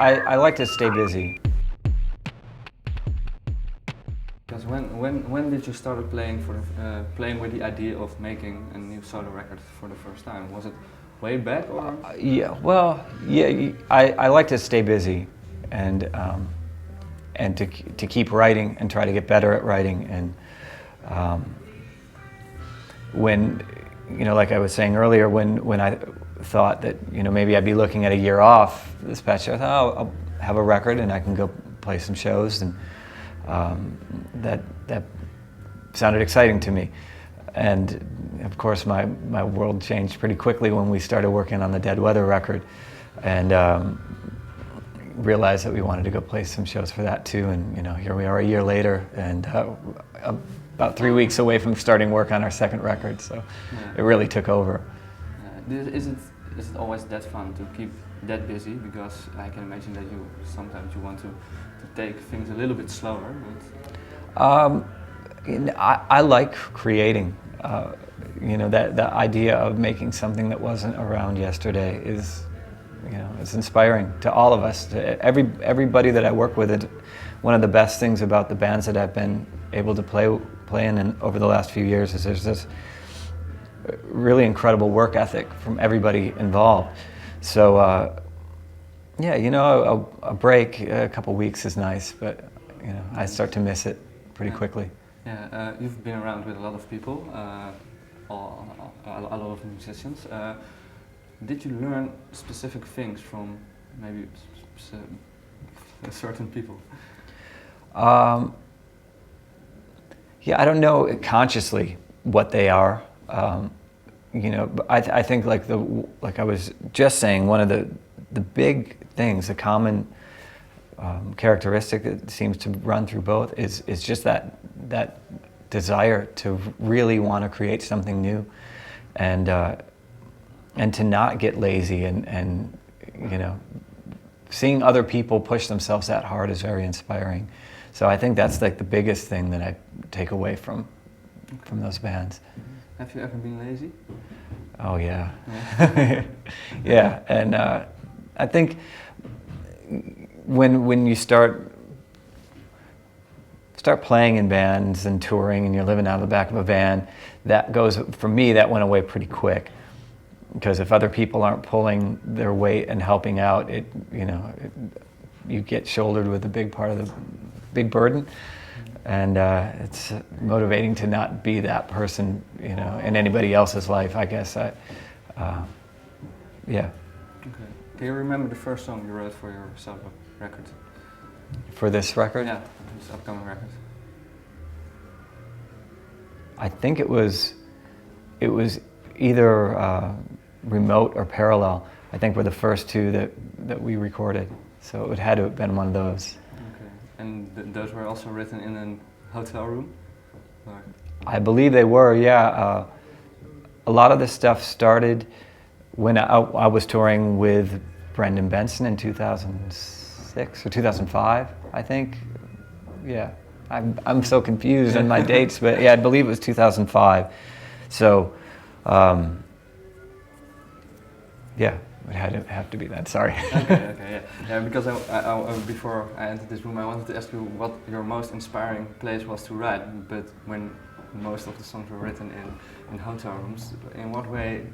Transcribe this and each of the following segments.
I like to stay busy. Because when did you start playing with the idea of making a new solo record for the first time? Was it way back or? Yeah, well, yeah, I like to stay busy, and to keep writing and try to get better at writing. And when, you know, like I was saying earlier, when I thought that, you know, maybe I'd be looking at a year off this past year, I thought, oh, I'll have a record and I can go play some shows, and that sounded exciting to me. And of course my world changed pretty quickly when we started working on the Dead Weather record, and realized that we wanted to go play some shows for that too. And you know, here we are a year later, and about 3 weeks away from starting work on our second record, so yeah. It really took over. Is it always that fun to keep that busy? Because I can imagine that sometimes you want to take things a little bit slower. I like creating. You know, the idea of making something that wasn't around yesterday is, you know, it's inspiring to all of us. To everybody that I work with. One of the best things about the bands that I've been able to play in over the last few years is there's this really incredible work ethic from everybody involved. So yeah, you know, a break, a couple weeks is nice, but you know, I start to miss it pretty quickly. Yeah, you've been around with a lot of people, a lot of musicians. Did you learn specific things from maybe certain people? Yeah, I don't know consciously what they are. You know, but I think like I was just saying, one of the big things, the common characteristic that seems to run through both is just that desire to really want to create something new, and to not get lazy, and you know, seeing other people push themselves that hard is very inspiring. So I think that's like the biggest thing that I take away from those bands. Have you ever been lazy? Oh yeah, yeah, and I think when you start playing in bands and touring, and you're living out of the back of a van, that goes, for me, that went away pretty quick. Because if other people aren't pulling their weight and helping out, you get shouldered with a big part of the big burden, and it's motivating to not be that person, you know, in anybody else's life, I guess. Yeah. Okay. Can you remember the first song you wrote for your solo record? For this record? Yeah, this upcoming record. I think it was either Remote or Parallel. I think were the first two that we recorded. So it had to have been one of those. Okay. And those were also written in a hotel room? Or? I believe they were, yeah. A lot of this stuff started when I was touring with Brendan Benson in 2006 or 2005, I think. Yeah, I'm so confused on my dates, but yeah, I believe it was 2005. So, yeah, it had to have to be that. Sorry. Okay, yeah. Because before I entered this room, I wanted to ask you what your most inspiring place was to write. But when most of the songs were written in hotel rooms, in what way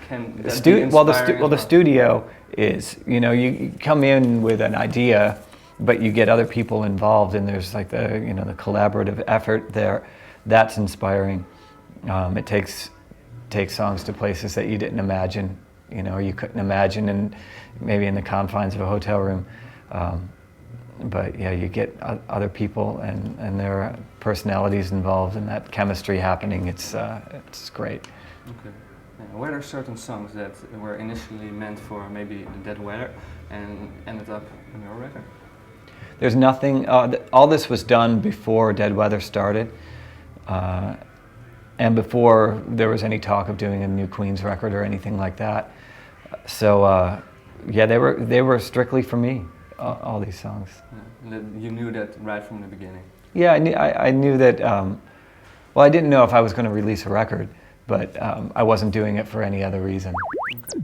can that be inspiring? Well, the studio is, you know, you come in with an idea, but you get other people involved, and there's like the collaborative effort there. That's inspiring. It takes songs to places that you didn't imagine, you know, or you couldn't imagine, and maybe in the confines of a hotel room. But yeah, you get other people and their personalities involved, and that chemistry happening. It's great. Okay. Yeah. Were there certain songs that were initially meant for maybe Dead Weather and ended up on your record? There's nothing. All this was done before Dead Weather started, and before there was any talk of doing a new Queen's record or anything like that. So yeah, they were strictly for me. All these songs. Yeah. You knew that right from the beginning? Yeah, I knew that, well, I didn't know if I was going to release a record, but I wasn't doing it for any other reason. Okay.